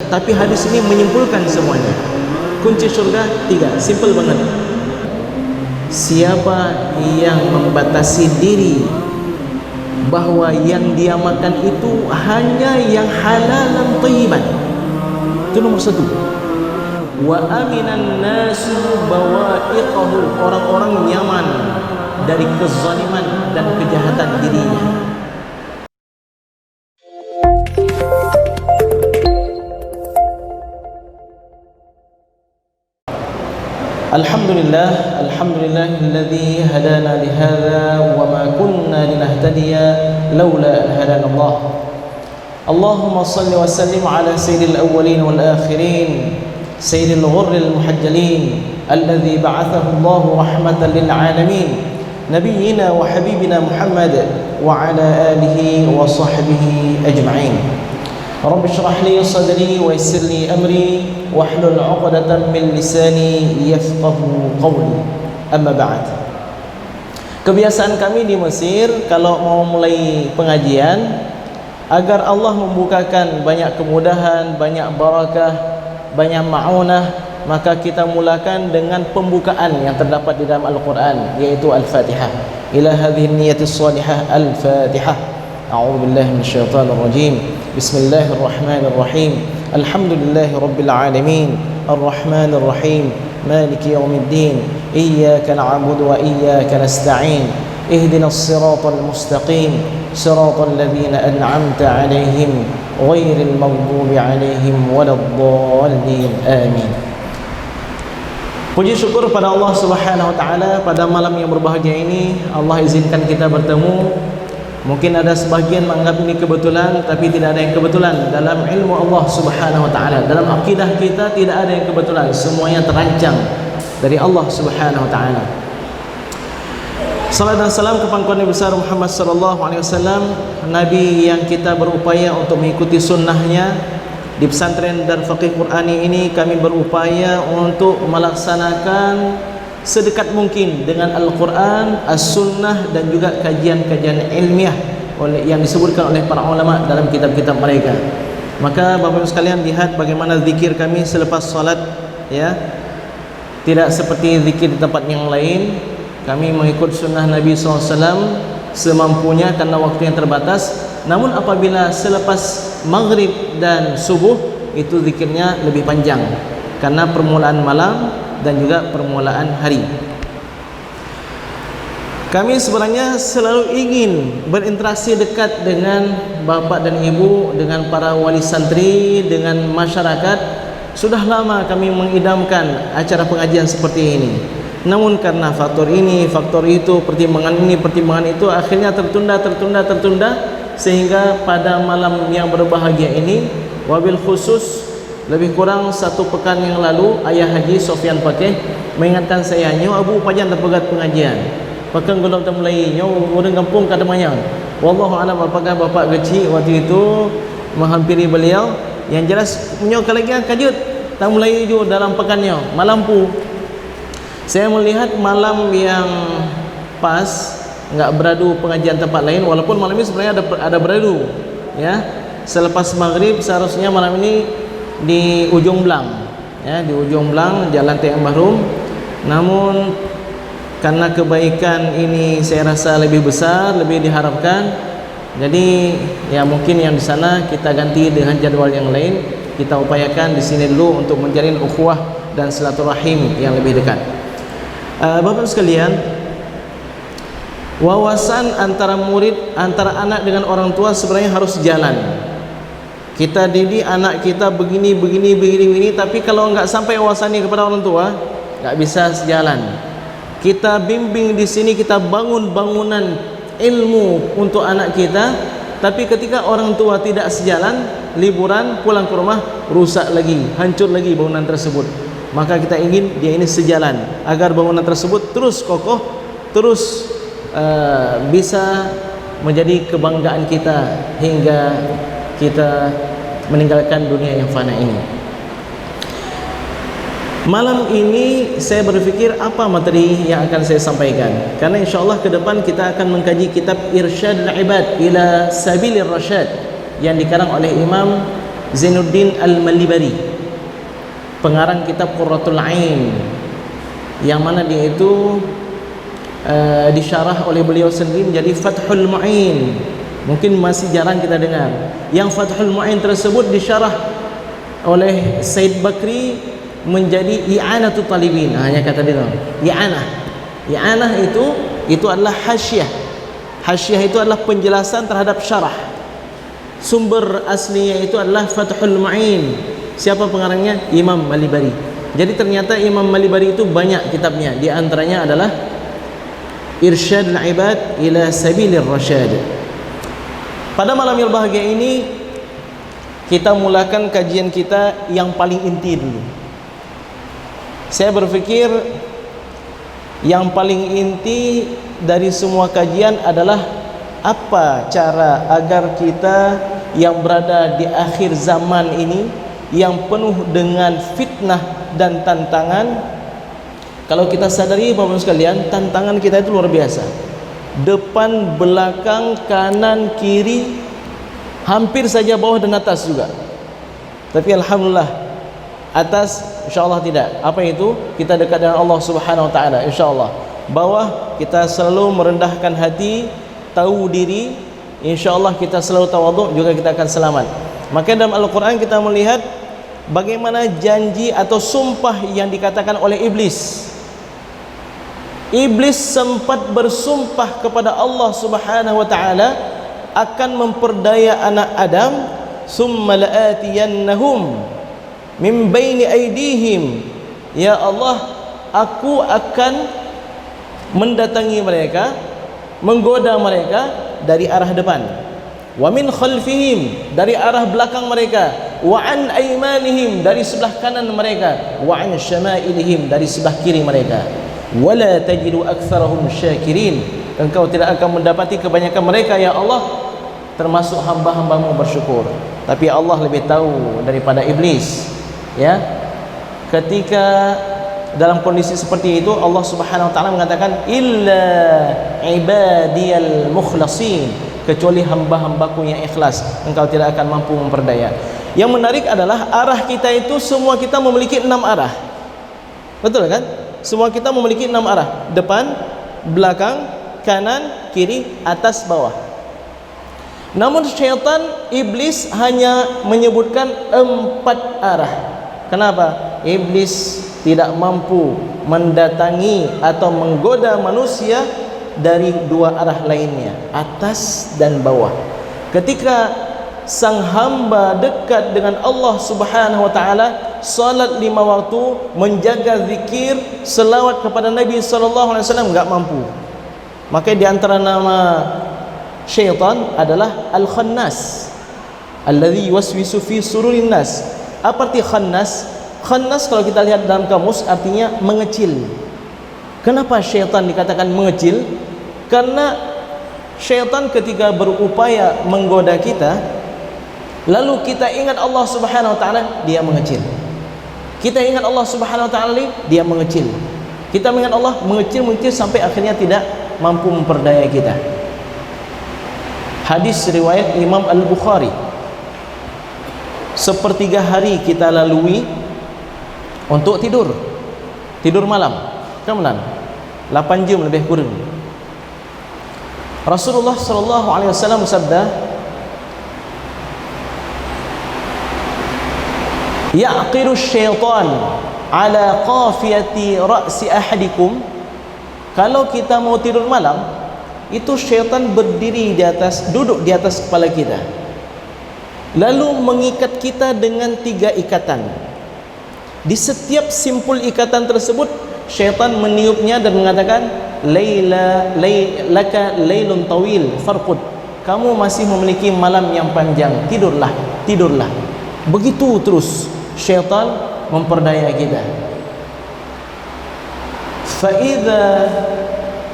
tapi hadis ini menyimpulkan semuanya. Kunci surga 3, simple banget. Siapa yang membatasi diri bahwa yang dia makan itu hanya yang halalan thayyiban, itu nomor 1. Wa aminan nasu bawa'iqahu, orang-orang nyaman dari kezaliman dan kejahatan dirinya. Alhamdulillah, alhamdulillahilladzi hadana lihadza wa ma kunna linahtadiya laula an hadana Allah. Allahumma salli wa sallim ala sayyidil awwalin wal akhirin, sayyidil ghurril muhajjalin, alladzi ba'athahu Allah rahmatan lil alamin, nabiyyina wa habibina Muhammad wa ala alihi wa sahbihi ajma'in. Rabbi shrah li sadri wa yassir li amri wahlul 'uqdatam min lisani yafqahu qawli. Amma ba'd. Kebiasaan kami di Mesir kalau mau mulai pengajian, agar Allah membukakan banyak kemudahan, banyak barakah, banyak ma'unah, maka kita mulakan dengan pembukaan yang terdapat di dalam Al-Quran, yaitu Al-Fatihah. Ila hadhihi niyatis salihah Al-Fatihah. A'udzu billahi minasyaitonir rajim. Bismillahirrahmanirrahim. Alhamdulillahi rabbil alamin. Arrahmanir rahim. Maliki yaumiddin. Iyyaka na'budu wa iyyaka nasta'in. Ihdinas siratal mustaqim. Siratal ladzina an'amta 'alaihim ghairil maghdubi 'alaihim waladdallin. Amin. Puji syukur pada Allah Subhanahu wa taala, pada malam yang berbahagia ini Allah izinkan kita bertemu. Mungkin ada sebagian menganggap ini kebetulan, tapi tidak ada yang kebetulan. Dalam ilmu Allah Subhanahu wa taala, dalam akidah kita tidak ada yang kebetulan, semuanya terancang dari Allah Subhanahu wa taala. Salam dan salam kepada Nabi besar Muhammad sallallahu alaihi wasallam, nabi yang kita berupaya untuk mengikuti sunnahnya. Di pesantren dan Faqih Qurani ini kami berupaya untuk melaksanakan sedekat mungkin dengan Al-Quran, As-Sunnah, dan juga kajian-kajian ilmiah yang disebutkan oleh para ulama dalam kitab-kitab mereka. Maka Bapak Ibu sekalian, lihat bagaimana zikir kami selepas salat, ya. Tidak seperti zikir di tempat yang lain. Kami mengikut sunnah Nabi SAW semampunya karena waktu yang terbatas. Namun apabila selepas maghrib dan subuh, itu zikirnya lebih panjang karena permulaan malam dan juga permulaan hari. Kami sebenarnya selalu ingin berinteraksi dekat dengan bapak dan ibu, dengan para wali santri, dengan masyarakat. Sudah lama kami mengidamkan acara pengajian seperti ini. Namun karena faktor ini, faktor itu, pertimbangan ini, pertimbangan itu, akhirnya tertunda, sehingga pada malam yang berbahagia ini, wabil khusus lebih kurang 1 pekan yang lalu, Ayah Haji Sofyan Pakeh mengingatkan saya, "Nyo abu pajan terpegat pengajian. Pakan golong mulai nyo orang kampung kadamanya." Wallahu alam apakah bapak kecil waktu itu menghampiri beliau. Yang jelas nyo lagi kajut tak mulai ju dalam pekannya malampu. Saya melihat malam yang pas, enggak beradu pengajian tempat lain, walaupun malam ini sebenarnya ada beradu, ya. Selepas maghrib seharusnya malam ini di Ujung Blang, ya, di Ujung Blang Jalan TM Bahrum. Namun karena kebaikan ini saya rasa lebih besar, lebih diharapkan, jadi ya mungkin yang di sana kita ganti dengan jadwal yang lain. Kita upayakan di sini dulu untuk menjalin ukhuwah dan silaturahim yang lebih dekat. Bapak sekalian, wawasan antara murid, antara anak dengan orang tua sebenarnya harus jalan. Kita didik anak kita begini, tapi kalau enggak sampai wawasannya kepada orang tua, enggak bisa sejalan. Kita bimbing di sini, kita bangun bangunan ilmu untuk anak kita, tapi ketika orang tua tidak sejalan, liburan pulang ke rumah rusak lagi, hancur lagi bangunan tersebut. Maka kita ingin dia ini sejalan agar bangunan tersebut terus kokoh, terus bisa menjadi kebanggaan kita hingga kita meninggalkan dunia yang fana ini. Malam ini saya berpikir apa materi yang akan saya sampaikan, karena insyaAllah ke depan kita akan mengkaji kitab Irsyadul Ibad ila Sabilir Rasyad yang dikarang oleh Imam Zainuddin Al-Malibari, pengarang kitab Qurratul Ain, yang mana dia itu disyarah oleh beliau sendiri menjadi Fathul Mu'in. Mungkin masih jarang kita dengar. Yang Fathul Mu'in tersebut disyarah oleh Said Bakri menjadi I'anatul Talibin. Hanya kata dia, i'anah. I'anah itu adalah hasyiah. Hasyiah itu adalah penjelasan terhadap syarah. Sumber aslinya itu adalah Fathul Mu'in. Siapa pengarangnya? Imam Malibari. Jadi ternyata Imam Malibari itu banyak kitabnya. Di antaranya adalah Irsyadul Ibad ila Sabilir Rasyad. Pada malam yang bahagia ini kita mulakan kajian kita yang paling inti dulu. Saya berpikir yang paling inti dari semua kajian adalah apa cara agar kita yang berada di akhir zaman ini, yang penuh dengan fitnah dan tantangan. Kalau kita sadari Bapak-Ibu sekalian, tantangan kita itu luar biasa. Depan, belakang, kanan, kiri, hampir saja bawah dan atas juga. Tapi alhamdulillah, atas insyaallah tidak. Apa itu? Kita dekat dengan Allah Subhanahu wa taala insyaallah. Bawah kita selalu merendahkan hati, tahu diri, insyaallah kita selalu tawadhu, juga kita akan selamat. Maka dalam Al-Qur'an kita melihat bagaimana janji atau sumpah yang dikatakan oleh iblis. Iblis sempat bersumpah kepada Allah Subhanahu wa taala akan memperdaya anak Adam, summa la'atiyannahum min baini aydihim. Ya Allah, aku akan mendatangi mereka, menggoda mereka dari arah depan, wa min khalfihim, dari arah belakang mereka, wa an aymanihim, dari sebelah kanan mereka, wa an syama'ilihim, dari sebelah kiri mereka. Wala tajidu aktsarahum syakirin, engkau tidak akan mendapati kebanyakan mereka ya Allah termasuk hamba-hambamu bersyukur. Tapi Allah lebih tahu daripada iblis, ya. Ketika dalam kondisi seperti itu Allah Subhanahu wa taala mengatakan illa ibadiyal mukhlasin, kecuali hamba-hambaku yang ikhlas engkau tidak akan mampu memperdaya. Yang menarik adalah arah kita itu semua kita memiliki 6 arah. Betul kan? Semua kita memiliki 6 arah, depan, belakang, kanan, kiri, atas, bawah. Namun syaitan, iblis hanya menyebutkan 4 arah. Kenapa? Iblis tidak mampu mendatangi atau menggoda manusia dari 2 arah lainnya, atas dan bawah. Ketika sang hamba dekat dengan Allah Subhanahu wa taala, salat 5 waktu, menjaga zikir, selawat kepada Nabi sallallahu alaihi wasallam, enggak mampu. Maka di antara nama syaitan adalah Al-Khannas, alladzi yuwaswisu fi sururin nas. Apa arti khannas? Khannas kalau kita lihat dalam kamus artinya mengecil. Kenapa syaitan dikatakan mengecil? Karena syaitan ketika berupaya menggoda kita, lalu kita ingat Allah Subhanahu wa taala, dia mengecil. Kita ingat Allah Subhanahu wa taala, dia mengecil. Kita mengingat Allah, mengecil sampai akhirnya tidak mampu memperdaya kita. Hadis riwayat Imam Al-Bukhari. Sepertiga hari kita lalui untuk tidur malam. Kemudian 8 jam lebih kurang. Rasulullah sallallahu alaihi wasallam bersabda, yaqiru syaitan ala qafiyati ra'si ahadikum. Kalau kita mau tidur malam, itu syaitan berdiri di atas, duduk di atas kepala kita, lalu mengikat kita dengan 3 ikatan. Di setiap simpul ikatan tersebut, syaitan meniupnya dan mengatakan, laka lailun tawil farqud, kamu masih memiliki malam yang panjang, tidurlah. Begitu terus syaitan memperdaya kita. Fa idza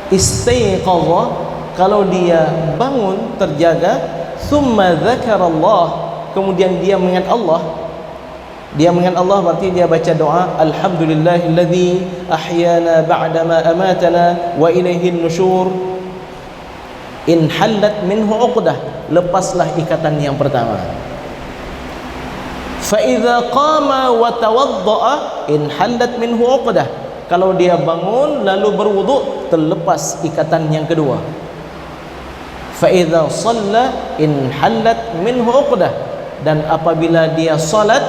istayqadha, kalau dia bangun terjaga, thumma dzakarallah, kemudian dia mengingat Allah. Dia mengingat Allah berarti dia baca doa, alhamdulillahilladzi ahyana ba'dama amatana wa ilaihin nusyur. In hallat minhu uqdah, lepaslah ikatan yang pertama. Fa idza qama wa tawaddaa inhallat minhu 'uqdah. Kalau dia bangun lalu berwuduk, terlepas ikatan yang kedua. Fa idza shalla inhallat minhu 'uqdah. Dan apabila dia salat,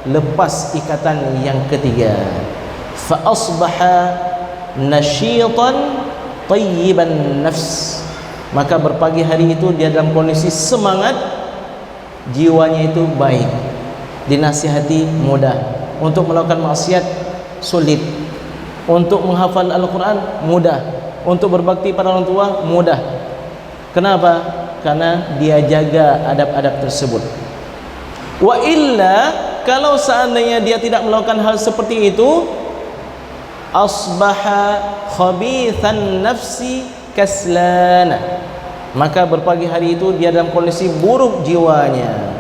lepas ikatan yang ketiga. Fa asbaha nasyitan tayyiban nafs. Maka berpagi hari itu dia dalam kondisi semangat, jiwanya itu baik, dinasihati mudah, untuk melakukan maksiat sulit, untuk menghafal Al-Quran mudah, untuk berbakti pada orang tua mudah. Kenapa? Karena dia jaga adab-adab tersebut. Wa illa, kalau seandainya dia tidak melakukan hal seperti itu, asbaha khabithan nafsi kaslana. Maka berpagi hari itu dia dalam kondisi buruk jiwanya,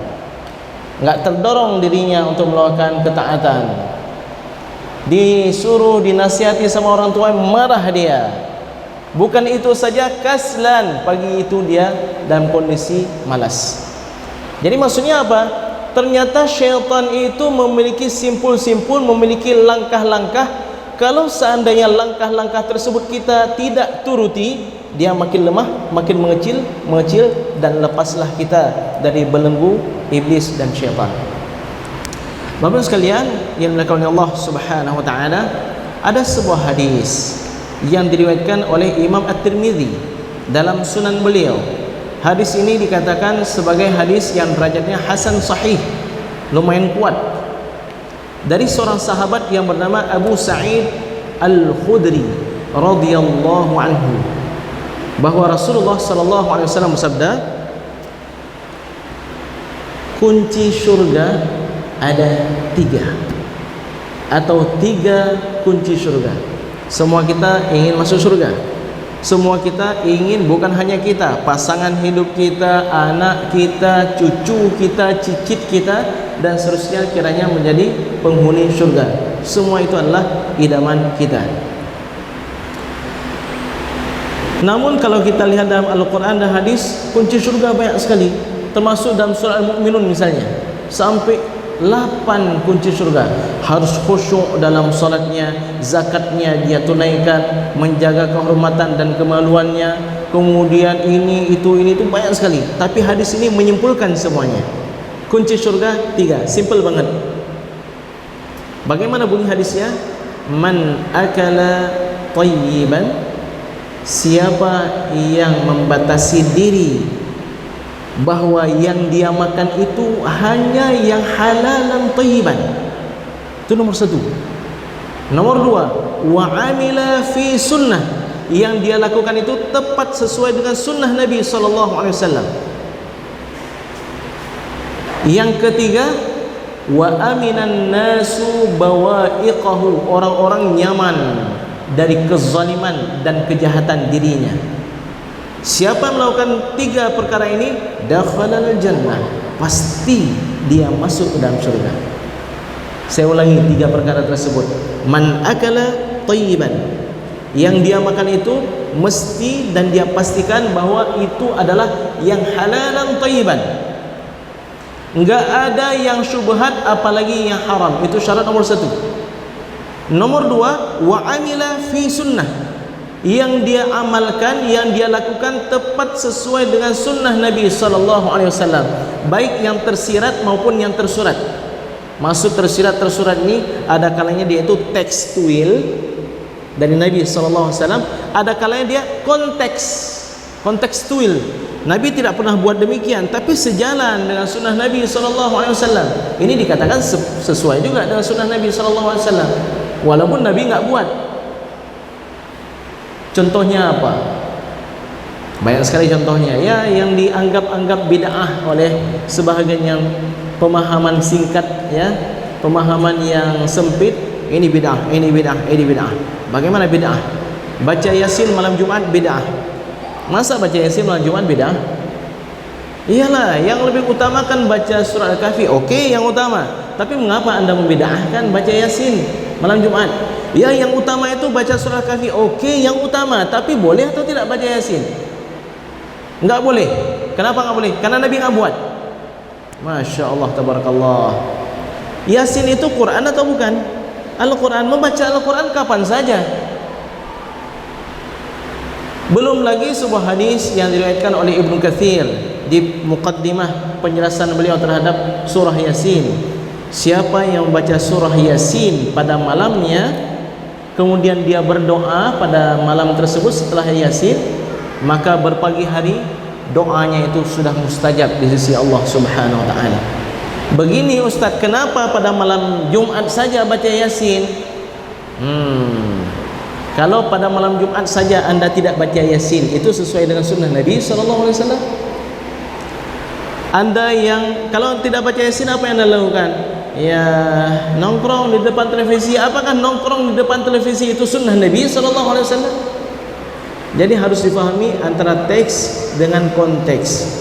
enggak terdorong dirinya untuk melakukan ketaatan. Disuruh dinasihati sama orang tua, marah dia. Bukan itu saja, kaslan, pagi itu dia dalam kondisi malas. Jadi maksudnya apa? Ternyata syaitan itu memiliki simpul-simpul, memiliki langkah-langkah. Kalau seandainya langkah-langkah tersebut kita tidak turuti, dia makin lemah, makin mengecil, dan lepaslah kita dari belenggu iblis dan syaitan. Bapak sekalian yang dimuliakan oleh Allah Subhanahu wa taala, ada sebuah hadis yang diriwayatkan oleh Imam At-Tirmidzi dalam sunan beliau. Hadis ini dikatakan sebagai hadis yang derajatnya hasan sahih, lumayan kuat, dari seorang sahabat yang bernama Abu Sa'id Al-Khudri radhiyallahu anhu, bahwa Rasulullah sallallahu alaihi wasallam bersabda, kunci surga ada 3, atau 3 kunci surga. Semua kita ingin masuk surga. Semua kita ingin, bukan hanya kita, pasangan hidup kita, anak kita, cucu kita, cicit kita, dan seterusnya kiranya menjadi penghuni surga. Semua itu adalah idaman kita. Namun kalau kita lihat dalam Al-Quran dan hadis, kunci surga banyak sekali. Termasuk dalam surah Al-Mu'minun misalnya, sampai 8 kunci surga. Harus khusyuk dalam salatnya, zakatnya dia tunaikan, menjaga kehormatan dan kemaluannya, kemudian ini itu banyak sekali. Tapi hadis ini menyimpulkan semuanya. Kunci surga 3, simple banget. Bagaimana bunyi hadisnya? Man akala tayyiban, siapa yang membatasi diri bahwa yang dia makan itu hanya yang halalan thayyiban. Itu nomor 1. Nomor 2, wa amila fi sunnah, yang dia lakukan itu tepat sesuai dengan sunnah Nabi sallallahu alaihi wasallam. Yang ketiga, wa aminan nasu bawa'iqahu, orang-orang nyaman dari kezaliman dan kejahatan dirinya. Siapa melakukan 3 perkara ini, dakhalal jannah, pasti dia masuk ke dalam surga. Saya ulangi 3 perkara tersebut. Man akala thayyiban, yang dia makan itu mesti dan dia pastikan bahwa itu adalah yang halalan thayyiban. Enggak ada yang syubhat apalagi yang haram. Itu syarat nomor 1. Nomor 2, wa amila fi sunnah, yang dia amalkan, yang dia lakukan tepat sesuai dengan sunnah Nabi sallallahu alaihi wasallam, baik yang tersirat maupun yang tersurat. Maksud tersirat tersurat ini ada kalanya dia itu tekstual dari Nabi sallallahu alaihi wasallam, ada kalanya dia kontekstual. Nabi tidak pernah buat demikian, tapi sejalan dengan sunnah Nabi sallallahu alaihi wasallam. Ini dikatakan sesuai juga dengan sunnah Nabi sallallahu alaihi wasallam, walaupun Nabi enggak buat. Contohnya apa? Banyak sekali contohnya, ya, yang dianggap bid'ah oleh sebahagian yang pemahaman singkat, ya, pemahaman yang sempit. Ini bid'ah, ini bid'ah, ini bid'ah. Bagaimana bid'ah? Baca Yasin malam Jumat bid'ah. Masa baca Yasin malam Jumat bid'ah? Iyalah, yang lebih utama kan baca surah Al-Kahfi. Oke, yang utama. Tapi mengapa Anda membid'ahkan baca Yasin malam Jumat? Ya, yang utama itu baca surah Kahfi. Oke, yang utama. Tapi boleh atau tidak baca Yasin? Enggak boleh. Kenapa enggak boleh? Karena Nabi enggak buat. Masya Allah, tabarakallah. Yasin itu Quran atau bukan? Al-Quran. Membaca Al-Quran kapan saja. Belum lagi sebuah hadis yang diriwayatkan oleh Ibnu Katsir di muqaddimah penjelasan beliau terhadap surah Yasin. Siapa yang membaca surah Yasin pada malamnya, kemudian dia berdoa pada malam tersebut setelah Yasin, maka berpagi hari doanya itu sudah mustajab di sisi Allah Subhanahu wa taala. Begini Ustaz, kenapa pada malam Jumat saja baca Yasin? Kalau pada malam Jumat saja Anda tidak baca Yasin, itu sesuai dengan sunnah Nabi sallallahu alaihi wasallam. Anda yang kalau tidak baca Yasin, apa yang Anda lakukan? Ya, nongkrong di depan televisi. Apakah nongkrong di depan televisi itu sunnah Nabi sallallahu alaihi wasallam? Jadi harus difahami antara teks dengan konteks.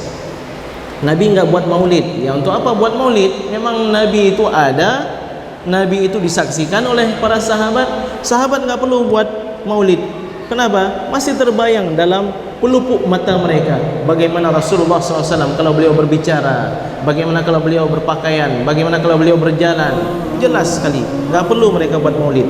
Nabi enggak buat maulid. Ya, untuk apa buat maulid? Memang Nabi itu ada, Nabi itu disaksikan oleh para sahabat. Sahabat enggak perlu buat maulid. Kenapa? Masih terbayang dalam pelupuk mata mereka bagaimana Rasulullah SAW kalau beliau berbicara, bagaimana kalau beliau berpakaian, bagaimana kalau beliau berjalan. Jelas sekali, enggak perlu mereka buat maulid.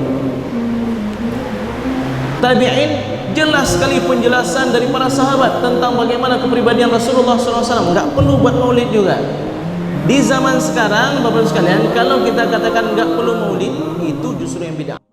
Tabi'in, jelas sekali penjelasan dari para sahabat tentang bagaimana kepribadian Rasulullah SAW. Enggak perlu buat maulid juga. Di zaman sekarang Bapak-Ibu sekalian, kalau kita katakan enggak perlu maulid, itu justru yang bid'ah.